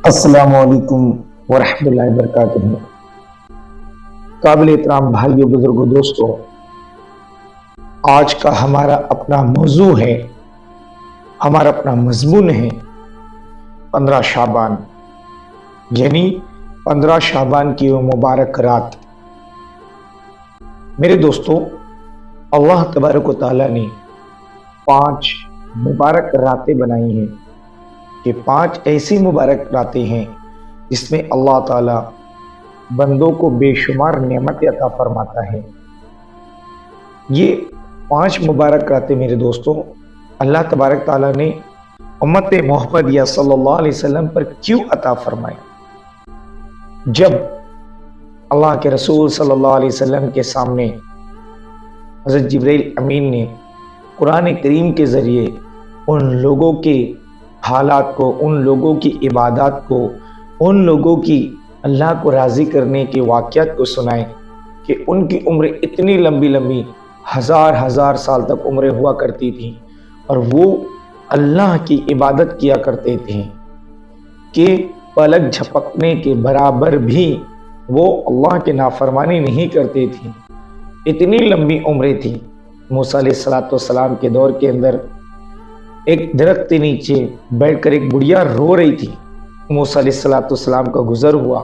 السلام علیکم ورحمۃ اللہ وبرکاتہ۔ قابل احترام بھائیوں، بزرگوں، دوستوں، آج کا ہمارا اپنا موضوع ہے، ہمارا اپنا مضمون ہے 15 شعبان، یعنی 15 شعبان کی وہ مبارک رات۔ میرے دوستوں، اللہ تبارک و تعالیٰ نے 5 مبارک راتیں بنائی ہیں کہ 5 ایسی مبارک راتیں ہیں جس میں اللہ تعالیٰ بندوں کو بے شمار نعمت عطا فرماتا ہے۔ یہ 5 مبارک راتیں میرے دوستوں اللہ تبارک تعالیٰ نے امت محمدیہ صلی اللہ علیہ وسلم پر کیوں عطا فرمائی؟ جب اللہ کے رسول صلی اللہ علیہ وسلم کے سامنے حضرت جبرائیل امین نے قرآن کریم کے ذریعے ان لوگوں کے حالات کو، ان لوگوں کی عبادات کو، ان لوگوں کی اللہ کو راضی کرنے کے واقعات کو سنائے کہ ان کی عمر اتنی لمبی لمبی ہزار سال تک عمریں ہوا کرتی تھیں اور وہ اللہ کی عبادت کیا کرتے تھے کہ پلک جھپکنے کے برابر بھی وہ اللہ کے نافرمانی نہیں کرتے تھے۔ اتنی لمبی عمریں تھیں۔ موسیٰ علیہ السلام کے دور کے اندر ایک درخت کے نیچے بیٹھ کر ایک بڑھیا رو رہی تھی۔ موسیٰ علیہ السلام کا گزر ہوا۔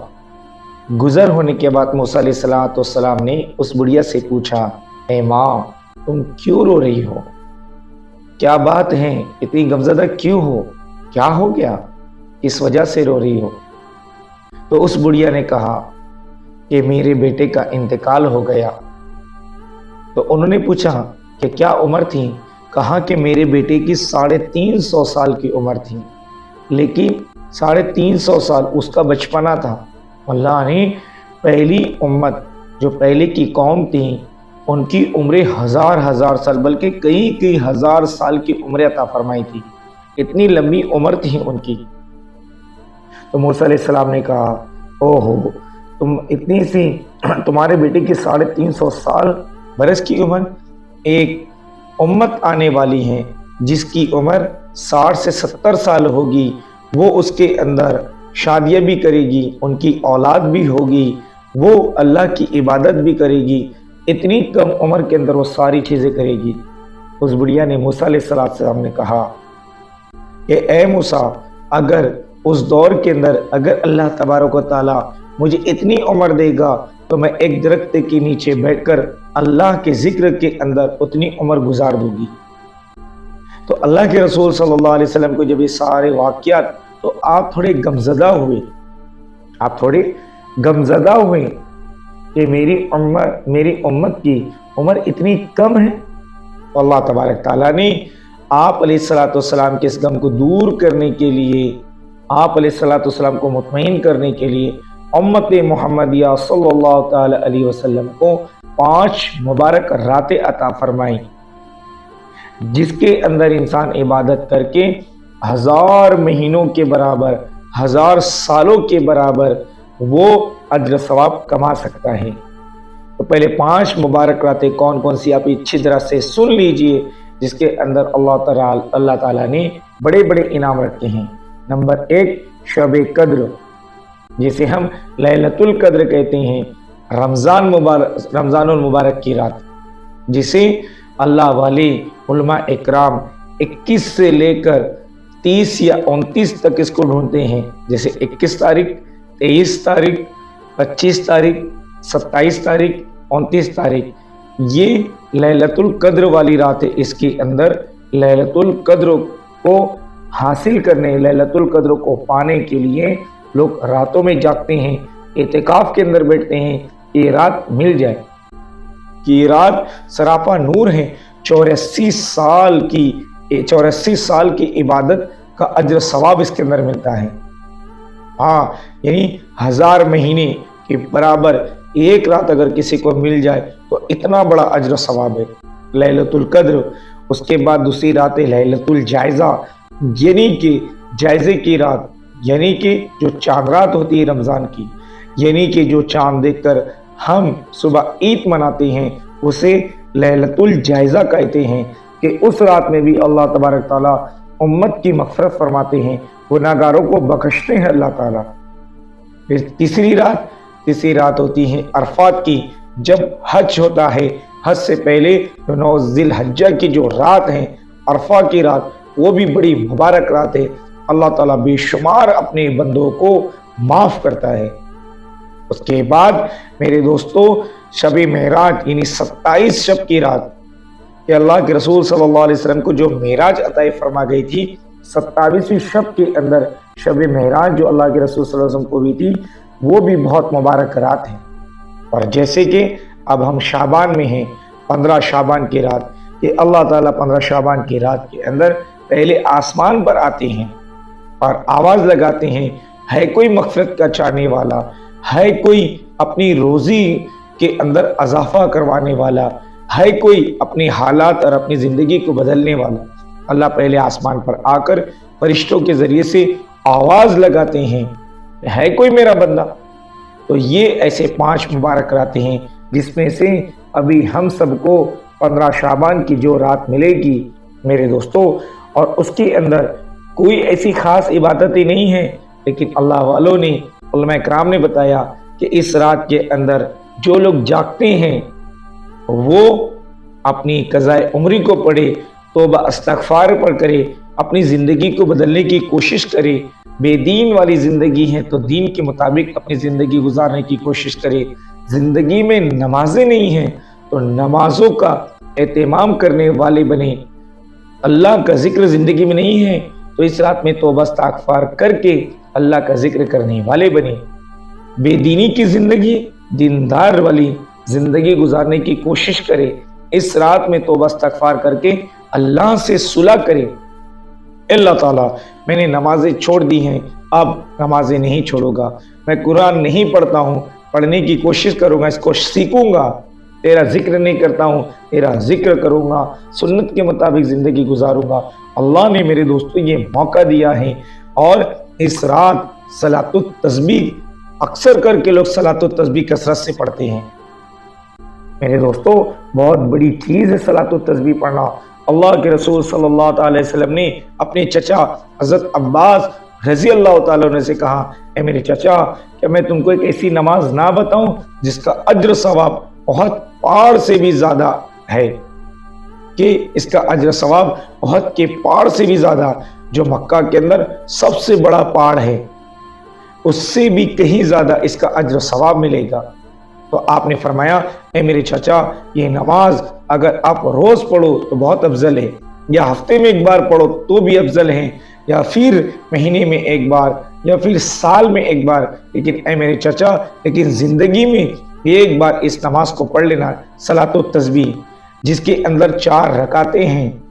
گزر ہونے کے بعد موسیٰ علیہ السلام نے اس بڑھیا سے پوچھا، اے ماں، تم کیوں رو رہی ہو؟ کیا بات ہے؟ اتنی غمزدہ کیوں ہو؟ کیا ہو گیا؟ کس وجہ سے رو رہی ہو؟ تو اس بڑھیا نے کہا کہ میرے بیٹے کا انتقال ہو گیا۔ تو انہوں نے پوچھا کہ کیا عمر تھی؟ کہا کہ میرے بیٹے کی 350 سال کی عمر تھی، لیکن 350 سال اس کا بچپنا تھا۔ اللہ نے پہلی امت جو پہلے کی قوم تھی ان کی عمریں ہزار سال بلکہ کئی ہزار سال کی عمریں عطا فرمائی تھی۔ اتنی لمبی عمر تھی ان کی۔ تو موسیٰ علیہ السلام نے کہا، اوہو، تم اتنی سی تمہارے بیٹے کی 350 سال برس کی عمر، ایک امت آنے والی ہے جس کی عمر 60 سے 70 سال ہوگی، وہ اس کے اندر شادیاں بھی کرے گی، ان کی اولاد بھی ہوگی، وہ اللہ کی عبادت بھی کرے گی، اتنی کم عمر کے اندر وہ ساری چیزیں کرے گی۔ اس بڑھیا نے موسیٰ علیہ السلام نے کہا کہ اے موسیٰ، اگر اس دور کے اندر اگر اللہ تبارک و تعالیٰ مجھے اتنی عمر دے گا تو میں ایک درخت کے نیچے بیٹھ کر اللہ کے ذکر کے اندر اتنی عمر گزار دوں گی۔ تو اللہ کے رسول صلی اللہ علیہ وسلم کو جب یہ سارے واقعات، تو آپ تھوڑے غمزدہ ہوئے کہ میری امت کی عمر اتنی کم ہے۔ تو اللہ تبارک تعالیٰ نے آپ علیہ السلام کے اس غم کو دور کرنے کے لیے، آپ علیہ السلام کو مطمئن کرنے کے لیے امت محمدیہ صلی اللہ تعالی علیہ وسلم کو 5 مبارک راتیں عطا فرمائیں، جس کے اندر انسان عبادت کر کے 1000 مہینوں کے برابر، 1000 سالوں کے برابر وہ اجر ثواب کما سکتا ہے۔ تو پہلے 5 مبارک راتیں کون کون سی آپ اچھی طرح سے سن لیجئے، جس کے اندر اللہ تعالیٰ نے بڑے انعام رکھے ہیں۔ نمبر 1، شب قدر، جسے ہم لیلۃ القدر کہتے ہیں، رمضان المبارک کی رات، جسے اللہ والے علماء اکرام 21 سے لے کر 30 یا 29 تک اس کو ڈھونڈتے ہیں، جیسے 21 تاریخ، 23 تاریخ، 25 تاریخ، 27 تاریخ، 29 تاریخ، یہ لیلۃ القدر والی رات ہے۔ اس کے اندر لیلۃ القدر کو حاصل کرنے، لیلۃ القدر کو پانے کے لیے لوگ راتوں میں جاگتے ہیں، اعتکاف کے اندر بیٹھتے ہیں کہ یہ رات مل جائے، کہ یہ رات سراپا نور ہے۔ 84 سال کی عبادت کا اجر ثواب اس کے اندر ملتا ہے۔ یعنی 1000 مہینے کے برابر ایک رات اگر کسی کو مل جائے تو اتنا بڑا اجر ثواب ہے لیلۃ القدر۔ اس کے بعد دوسری رات ہے لیلۃ الجائزہ، یعنی کہ جائزے کی رات، یعنی کہ جو چاند رات ہوتی ہے رمضان کی، یعنی کہ جو چاند دیکھ کر ہم صبح عید مناتے ہیں، اسے لیلۃ الجائزہ کہتے ہیں، کہ اس رات میں بھی اللہ تبارک تعالیٰ امت کی مغفرت فرماتے ہیں، गुनाहगारों को बख्शते हैं अल्लाह ताला। फिर तीसरी रात होती है अरफात की, जब हज होता है। हज से पहले जो 9 ज़िलहज्जा की जो रात है, अरफा की रात, वो भी बड़ी मुबारक रात है। अल्लाह ताला बेशुमार अपने बंदों को माफ़ करता है। उसके बाद मेरे दोस्तों, शब मेराज यानी 27 शब की रात, कि अल्लाह के रसूल सल्लल्लाहु अलैहि वसल्लम को जो मेराज अता फरमा गई थी, 27वीं शब के अंदर शब मेराज जो अल्लाह के रसूल सल्लल्लाहु अलैहि वसल्लम को हुई थी, वो भी बहुत मुबारक रात है। और जैसे कि अब हम शाबान में हैं, 15 शाबान की रात, कि अल्लाह ताला 15 शाबान की रात के अंदर पहले आसमान पर आते हैं और आवाज़ लगाते हैं, है कोई मग़फ़िरत का चाहने वाला, है कोई अपनी रोज़ी के अंदर अज़ाफ़ा करवाने वाला, है कोई अपनी हालात और अपनी ज़िंदगी को बदलने वाला। अल्लाह पहले आसमान पर आकर फरिश्तों के ज़रिए से आवाज़ लगाते हैं, है कोई मेरा बंदा। तो ये ऐसे 5 मुबारक रातें हैं, जिसमें से अभी हम सबको 15 शाबान की जो रात मिलेगी मेरे दोस्तों, और उसके अंदर कोई ऐसी ख़ास इबादतें नहीं हैं, लेकिन अल्लाह वालों ने, उलमा कराम ने बताया कि इस रात के अंदर जो लोग जागते हैं वो अपनी क़ज़ाए उम्री को पढ़े, तौबा इस्तिग़फ़ार पर करे, अपनी ज़िंदगी को बदलने की कोशिश करे। बेदीन वाली ज़िंदगी है तो दीन के मुताबिक अपनी ज़िंदगी गुजारने की कोशिश करे। ज़िंदगी में नमाजें नहीं हैं तो नमाज़ों का एहतमाम करने वाले बने। अल्लाह का ज़िक्र ज़िंदगी में नहीं है तो इस रात में तौबा इस्तिग़फ़ार करके अल्लाह का ज़िक्र करने वाले बने। बेदीनी की ज़िंदगी, दीनदार वाली ज़िंदगी गुजारने की कोशिश करे। इस रात में तौबा इस्तिग़फ़ार करके अल्लाह से सुलह करे। अल्लाह ताला, मैंने नमाजें छोड़ दी हैं, अब नमाजें नहीं छोड़ूंगा, मैं कुरान नहीं पढ़ता हूँ, पढ़ने की कोशिश करूँगा, इसको सीखूँगा, तेरा जिक्र नहीं करता हूँ, तेरा जिक्र करूँगा, सुन्नत के मुताबिक ज़िंदगी गुजारूँगा। अल्लाह ने मेरे दोस्तों ये मौका दिया है। और इस रात सलातुत तस्बीह, अक्सर करके लोग सलातुत तस्बीह कसरत से पढ़ते हैं। मेरे दोस्तों, बहुत बड़ी चीज़ है सलातुत तस्बीह पढ़ना। अल्लाह के रसूल सल्लल्लाहु अलैहि वसल्लम ने अपने चचा हज़रत अब्बास रज़ी अल्लाह तआला अन्हु से कहा, ए मेरे चचा, क्या मैं तुमको एक ऐसी नमाज ना बताऊं जिसका अज्र सवाब बहुत पहाड़ से भी ज़्यादा है, कि इसका अज्र सवाब बहुत के पहाड़ से भी ज़्यादा, जो मक्का के अंदर सबसे बड़ा पहाड़ है, उससे भी कहीं ज़्यादा इसका अज्र सवाब मिलेगा। तो आपने फरमाया, ए मेरे चाचा, ये नमाज अगर आप रोज़ पढ़ो तो बहुत अफजल है, या हफ्ते में एक बार पढ़ो तो भी अफजल है, या फिर महीने में एक बार, या फिर साल में एक बार, लेकिन ए मेरे चाचा, लेकिन ज़िंदगी में एक बार इस नमाज को पढ़ लेना, सलातुत तस्बीह, जिसके अंदर 4 रकातें हैं,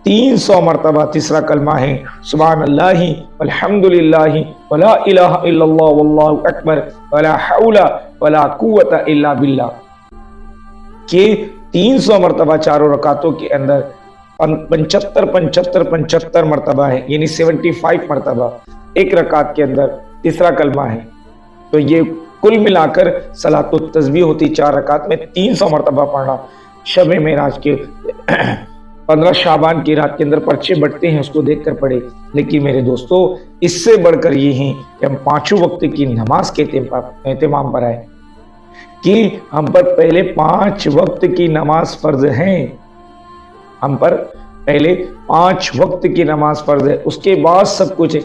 300 मरतबा तीसरा कलमा है, सुब्हानल्लाहि वल्हम्दुलिल्लाहि वला इलाहा इल्लल्लाह वल्लाहु अकबर वला हौला वला कुव्वता इल्ला बिल्लाह, के 300 मरतबा चारों रकातों के अंदर 75 मरतबा है, यानी 75 मरतबा एक रकात के अंदर तीसरा कलमा है। तो ये कुल मिलाकर सलातुत तस्बीह होती 4 रकात में 300 मरतबा पढ़ना। शब मेराज के 15 शाबान की रात के अंदर पर्चे बढ़ते हैं, उसको देखकर पढ़े। लेकिन मेरे दोस्तों, इससे बढ़कर ये हैं कि हम 5 वक्त की नमाज के एहतमाम पर आए, कि हम पर पहले 5 वक्त की नमाज फर्ज है। हम पर पहले 5 वक्त की नमाज फर्ज है, उसके बाद सब कुछ है।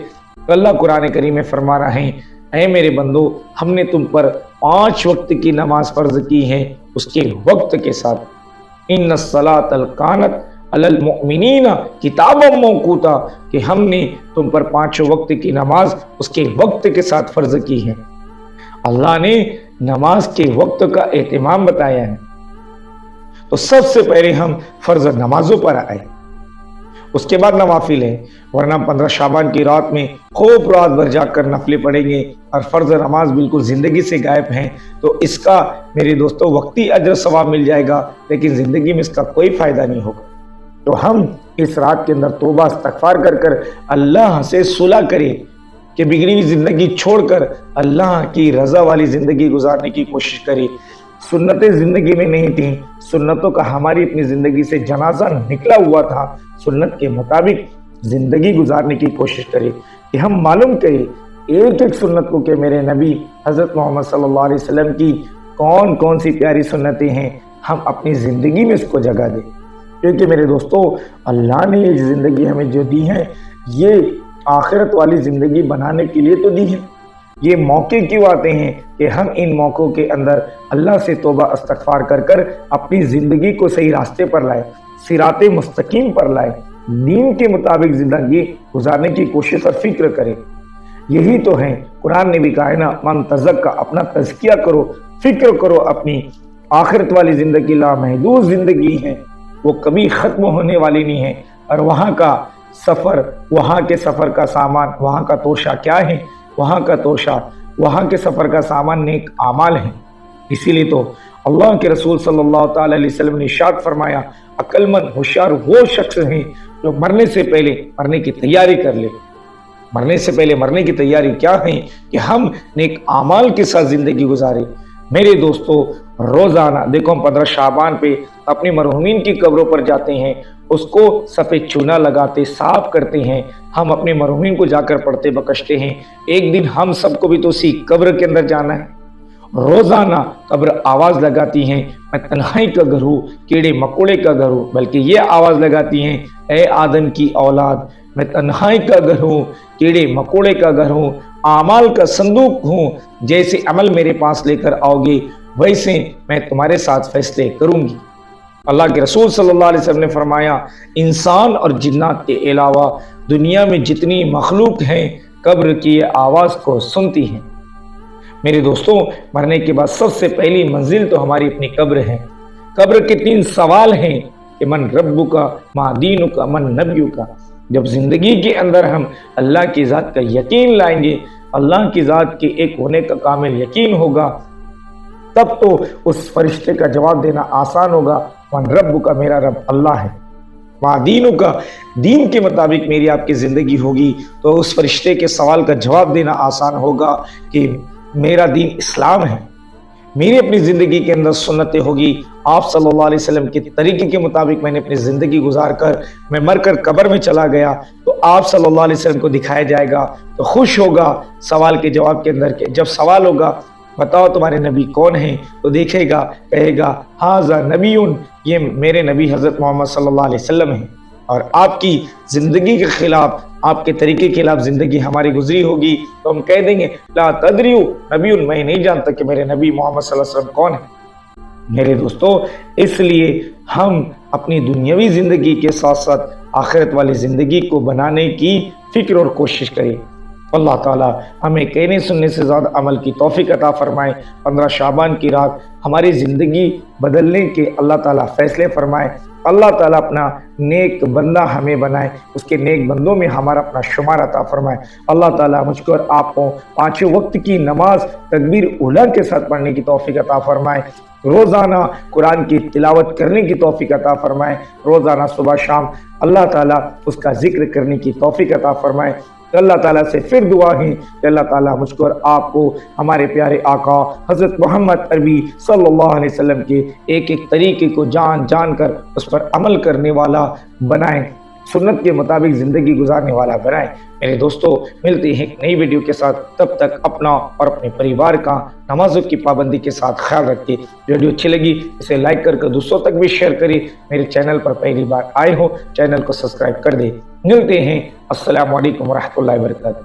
अल्लाह कुरान करीम में फरमा रहा है, ऐ मेरे बंदो, हमने तुम पर 5 वक्त की नमाज फर्ज की है, उसके वक्त के साथ। इन्नस्सलातल कानत अलल मुमिनीना किताबम मौकूता, कि हमने तुम पर 5 वक्त की नमाज उसके वक्त के साथ फर्ज की है। अल्लाह ने नमाज के वक्त का एहतमाम बताया है। तो सबसे पहले हम फर्ज नमाजों पर आए, उसके बाद नवाफिल है। वरना 15 शाबान की रात में खूब रात भर जाग कर नफले पढ़ेंगे और फर्ज नमाज बिल्कुल ज़िंदगी से गायब हैं, तो इसका मेरे दोस्तों वक्ती अजर सवाब मिल जाएगा, लेकिन ज़िंदगी में इसका कोई फ़ायदा नहीं होगा। तो हम इस रात के अंदर तौबा इस्तग़फ़ार कर कर अल्लाह से सुलह करें, कि बिगड़ी हुई ज़िंदगी छोड़कर अल्लाह की रज़ा वाली ज़िंदगी गुजारने की कोशिश करें। सुन्नतें ज़िंदगी में नहीं थी, सुन्नतों का हमारी अपनी ज़िंदगी से जनाजा निकला हुआ था, सुन्नत के मुताबिक ज़िंदगी गुजारने की कोशिश करें। कि हम मालूम करें एक एक सुन्नत को कि मेरे नबी हज़रत मोहम्मद सल्लल्लाहु अलैहि वसल्लम की कौन कौन सी प्यारी सुन्नतें हैं, हम अपनी ज़िंदगी में इसको जगह दें। क्योंकि मेरे दोस्तों, अल्लाह ने ये ज़िंदगी हमें जो दी है, ये आखिरत वाली ज़िंदगी बनाने के लिए तो दी है। ये मौके क्यों आते हैं कि हम इन मौक़ों के अंदर अल्लाह से तौबा इस्तग़फ़ार कर कर अपनी ज़िंदगी को सही रास्ते पर लाए, सिराते मुस्तकीम पर लाए, दीन के मुताबिक ज़िंदगी गुजारने की कोशिश और फिक्र करें। यही तो है, कुरान ने भी कहा है ना, मन तज़क्का, अपना तज़किया करो, फिक्र करो अपनी। आखिरत वाली ज़िंदगी लामहदूद ज़िंदगी है, वो कभी ख़त्म होने वाली नहीं है। और वहाँ का सफ़र, वहाँ के सफ़र का सामान, वहाँ का तोशा क्या है? वहाँ का तोशा, वहाँ के सफ़र का सामान नेक आमाल है। इसीलिए तो अल्लाह के रसूल सल्लल्लाहु अलैहि वसल्लम ने इरशाद फरमाया, अक्लमंद होशियार वो शख्स है जो मरने से पहले मरने की तैयारी कर ले। मरने से पहले मरने की तैयारी क्या है कि हम नेक आमाल के साथ ज़िंदगी गुजारें। मेरे दोस्तों, रोज़ाना देखो हम 15 शाबान पे अपनी मरहूमीन की कब्रों पर जाते हैं, उसको सफ़ेद चूना लगाते, साफ करते हैं। हम अपने मरहूमीन को जाकर पढ़ते बकशते हैं। एक दिन हम सबको भी तो उसी कब्र के अंदर जाना है। रोज़ाना कब्र आवाज़ लगाती हैं, मैं तन्हाई का घर हूँ, कीड़े मकोड़े का घर हूँ, बल्कि ये आवाज़ लगाती हैं, ए आदम की औलाद, मैं तन्हाई का घर हूँ, कीड़े मकोड़े का घर हूँ, आमाल का संदूक हूँ। जैसे अमल मेरे पास लेकर आओगे, वैसे मैं तुम्हारे साथ फैसले करूँगी। अल्लाह के रसूल सल्लल्लाहु अलैहि वसल्लम ने फरमाया, इंसान और जिन्नात के अलावा दुनिया में जितनी मखलूक हैं, कब्र की आवाज़ को सुनती हैं। मेरे दोस्तों, मरने के बाद सबसे पहली मंजिल तो हमारी अपनी कब्र है। कब्र के 3 सवाल हैं कि मन रब्बुका, मा दीनुका, मन नबियुका। जब ज़िंदगी के अंदर हम अल्लाह की ज़ात का यकीन लाएंगे, अल्लाह की ज़ात के एक होने का कामिल यकीन होगा, तब तो उस फरिश्ते का जवाब देना आसान होगा। मन रब्बुका, मेरा रब अल्लाह है। मा दीनुका, दीन के मुताबिक मेरी आपकी ज़िंदगी होगी, तो उस फरिश्ते के सवाल का जवाब देना आसान होगा कि मेरा दीन इस्लाम है। मेरी अपनी ज़िंदगी के अंदर सुन्नतें होगी, आप सल्लल्लाहु अलैहि वसल्लम के तरीके के मुताबिक मैंने अपनी ज़िंदगी गुजार कर मैं मरकर कब्र में चला गया, तो आप सल्लल्लाहु अलैहि वसल्लम को दिखाया जाएगा, तो खुश होगा सवाल के जवाब के अंदर के। जब सवाल होगा, बताओ तुम्हारे नबी कौन हैं, तो देखेगा, कहेगा, हाज़ा नबीयुन, ये मेरे नबी हज़रत मोहम्मद सल्लल्लाहु अलैहि वसल्लम हैं। और आपकी ज़िंदगी के खिलाफ, आपके तरीके के खिलाफ ज़िंदगी हमारी गुजरी होगी, तो हम कह देंगे, ला तदरियु नबीयुन, मैं नहीं जानता कि मेरे नबी मोहम्मद सल्लल्लाहु अलैहि वसल्लम कौन है। मेरे दोस्तों, इसलिए हम अपनी दुनियावी ज़िंदगी के साथ साथ आखिरत वाली ज़िंदगी को बनाने की फ़िक्र और कोशिश करें। अल्लाह ताला हमें कहने सुनने से ज़्यादा अमल की तौफीक अता फरमाए। 15 शाबान की रात हमारी ज़िंदगी बदलने के अल्लाह ताला फ़ैसले फरमाए। अल्लाह ताला अपना नेक बंदा हमें बनाए, उसके नेक बंदों में हमारा अपना शुमार अता फरमाए। अल्लाह ताला मुझको और आपको 5 वक्त की नमाज तकबीर उला के साथ पढ़ने की तौफीक अता फरमाए। रोज़ाना कुरान की तिलावत करने की तौफीक अता फरमाए। रोज़ाना सुबह शाम अल्लाह ताला उसका जिक्र करने की तौफीक अता फरमाए। अल्लाह ताला से फिर दुआ है कि अल्लाह ताला मुझको और आपको हमारे प्यारे आका हज़रत मोहम्मद अरबी सल्लल्लाहु अलैहि वसल्लम के एक एक तरीके को जान जान कर उस पर अमल करने वाला बनाए, सुन्नत के मुताबिक ज़िंदगी गुजारने वाला बनाए। मेरे दोस्तों, मिलते हैं एक नई वीडियो के साथ, तब तक अपना और अपने परिवार का नमाजों की पाबंदी के साथ ख्याल रखिए। वीडियो अच्छी लगी इसे लाइक करके दूसरों तक भी शेयर करिए। मेरे चैनल पर पहली बार आए हो, चैनल को सब्सक्राइब कर दे। मिलते हैं, अस्सलामु अलैकुम व रहमतुल्लाहि व बरकातहू।